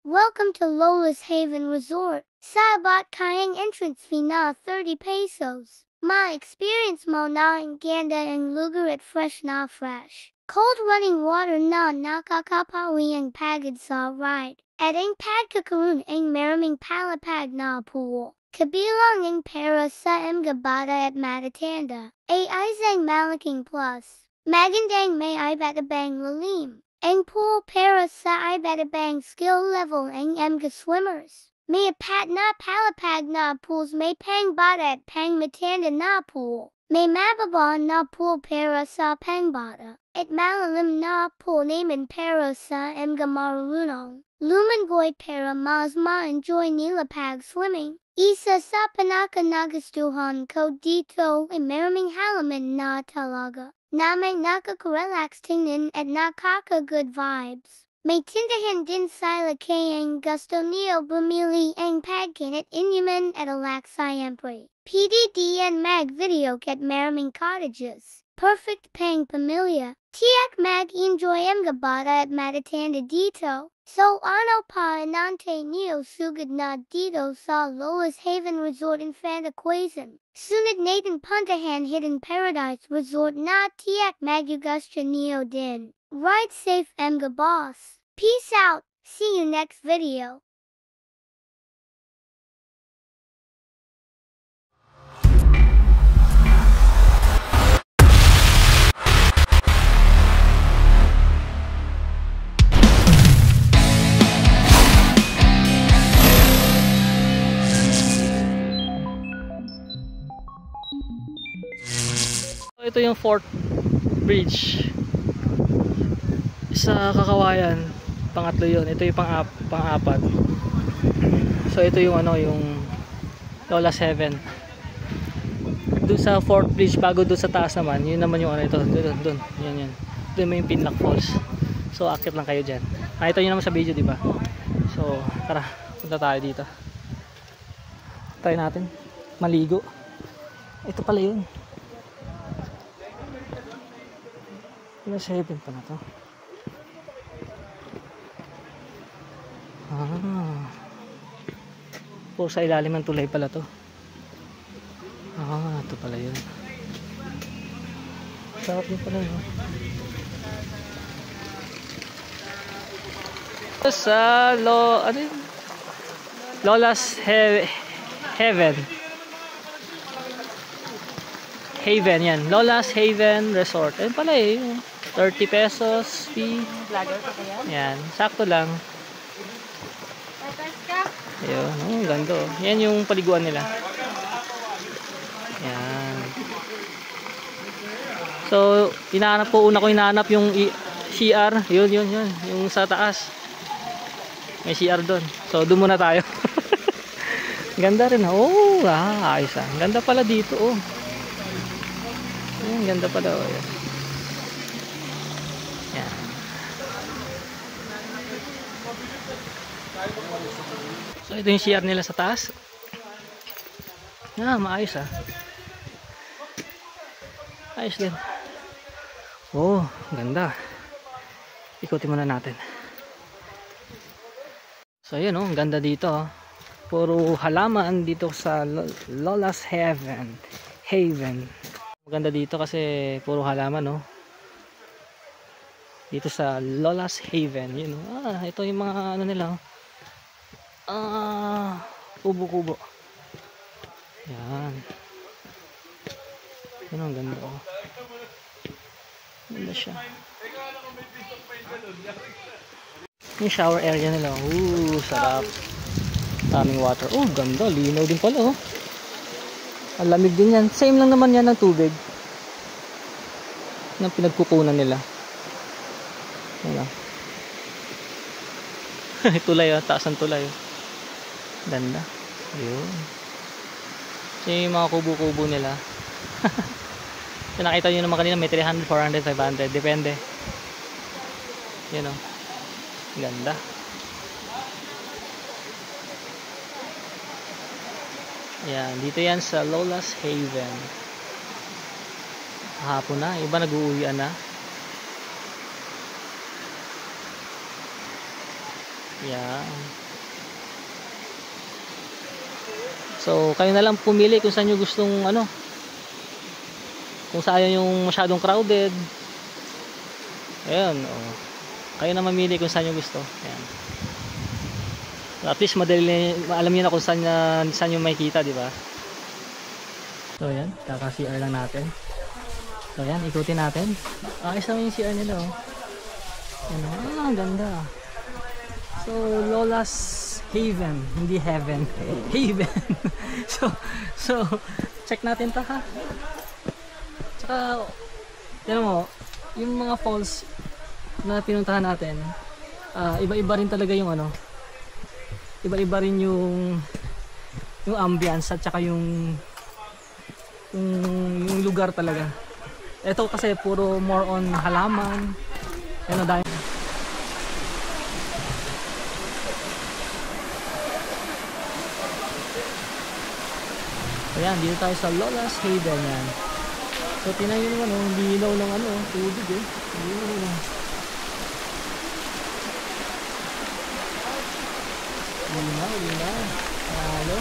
Welcome to Lola's Haven Resort. Sabat Kayang entrance fee na 30 pesos. My experience mo na ang ganda ang lugar at fresh na fresh. Cold running water na nakakapawi ang pagod sa ride. At ang pagkakaroon ang maraming palapag na pool. Kabilang ang para sa mga bata at matatanda. Ay isang malaking plus. Magandang may ibatabang lalim. Ang pool para sa ibatabang skill level ang mga swimmers. May apat na palapag na pools, may pang bata at pang matanda na pool. May mababa na pool para sa pang bata. At malalim na pool naman para sa mga marunong. Lumangoy para mas ma-enjoy nila pag swimming. Isa sa pinaka-nagustuhan ko dito ay maraming halaman na talaga. Na may nakaka-relax tingnan at nakaka-good vibes. May tindahan din sila kaya ang gusto niyo bumili ang pagkain at inuman at relax siyempre. PDD and mag-video at maraming cottages. Perfect pang pamilya. Tiyak mag-enjoy ang bata at matatanda dito. So ano pa inante niyo sugad na dito sa Lola's Haven Resort Infanta Quezon. Sunod natin puntahan Hidden Paradise Resort na tiyak magugusto niyo din. Ride safe mga boss. Peace out. See you next video. Ito yung fourth bridge sa Kakawayan, pangatlo yun. Ito yung pang-apat. So ito yung yung Lola's Haven. Doon sa fourth bridge, bago doon sa taas naman, yun naman yung ito, doon. Yan. Doon may yung Pinlock Falls. So akit lang kayo dyan. Ito nyo naman sa video, diba? So tara, punta tayo dito. Try natin maligo. Ito pala yun. Lola's Haven pa na to. Puro sa ilalim ng tulay pala to. Ito pala yun. Sarap din pala yun. Sa Lola's Haven. Haven yan. Lola's Haven Resort. Ayun pala 30 pesos fee. Yan. Sakto lang. Ayun. Ganda. Yan yung paliguan nila. Yan. So, una ko hinahanap yung CR. Yun. Yung sa taas. May CR doon. So, doon muna tayo. Ganda rin. Ayos ah. Ganda pala dito Yan, ganda pala Yan. So ito yung CR nila sa taas. Maayos ah. Ayos din. Ganda. Ikutin muna natin. So yun ang ganda dito. Puro halaman dito sa Lola's Haven. Maganda dito kasi puro halaman dito sa Lola's Haven. Ito yung mga nila kubo-kubo. Yan ang ganda ganda siya. Yung shower area nila, sarap. Daming water. Ganda, linaw din pala ang lamig din yan. Same lang naman yan ng tubig na pinagkukunan nila. Tulay taas ng tulay ganda. Yun. So yung mga kubo-kubo nila. So nakita nyo naman kanina may 300, 400, 500 depende. Yun ganda. Ayan, dito yan sa Lola's Haven. Hapon na, iba nag-uuwian na. Yan. So, kayo na lang pumili kung saan nyo gustong ano. Kung saan yung masyadong crowded. Ayan, oh. Kayo na mamili kung saan nyo gusto. Ayan. At least madali, alam niyo na kung saan yung makikita, di ba? So ayan, kaka-CR lang natin. So ayan, ikutin natin. Ayos naman yung CR nila, oh. Ayan, ganda. So Lola's Haven, hindi heaven. Haven. so check natin to, ha. Tsaka tignan mo, yung mga falls na pinuntahan natin, iba-iba rin talaga yung ano. Iba-iba rin yung ambience at saka yung lugar talaga. Ito kasi puro more on halaman. Ano dahil ayan, dito tayo sa Lola's Haven yan. So tingnan nyo naman, oh, linaw ng ano, tubig eh. Linaw. Linaw. Halo.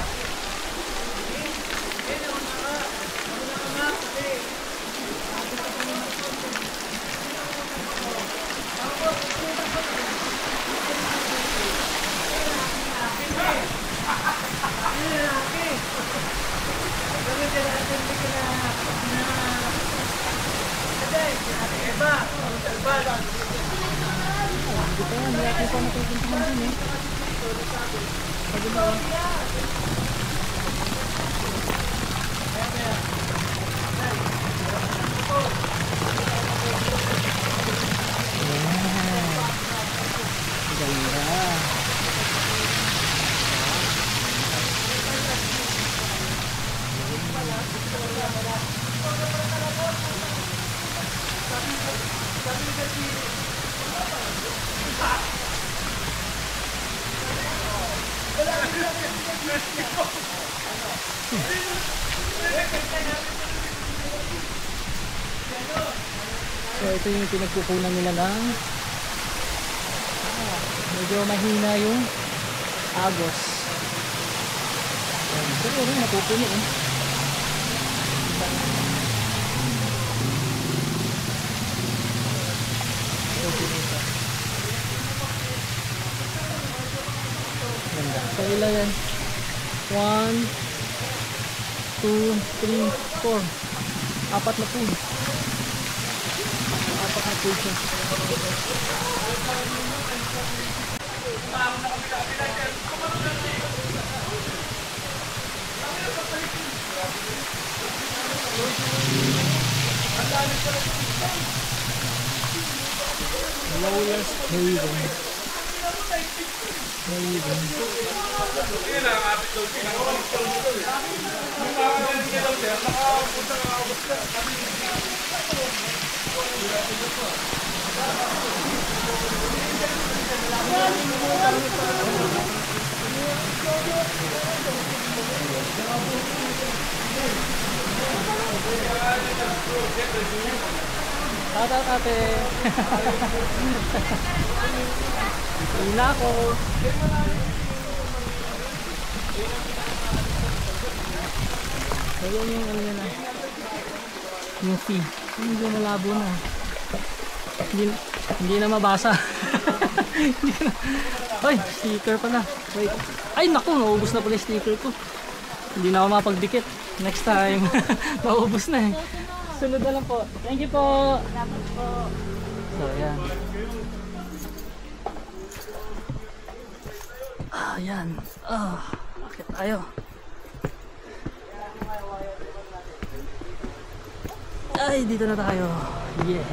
So ito yung pinagkukunan nila ng medyo mahina yung agos. Pero rin napupuno eh. Ganda. So ilan yan? 1, 2, 3, 4. Apat na pool. Apat na pool siya. Lola's Haven. Ate. Hindi na ako. Ayan yung ano na. Yung fee. Hindi na malabo na. Hindi na mabasa. Ay, sticker pala. Wait. Ay naku, naubos na pala yung sticker ko. Hindi na ako mapagdikit. Next time. Maubos na eh. Sunod na lang po. Thank you po. Salamat po. So, ayan. Ayan. Akit tayo. Ay, dito na tayo. Yeah.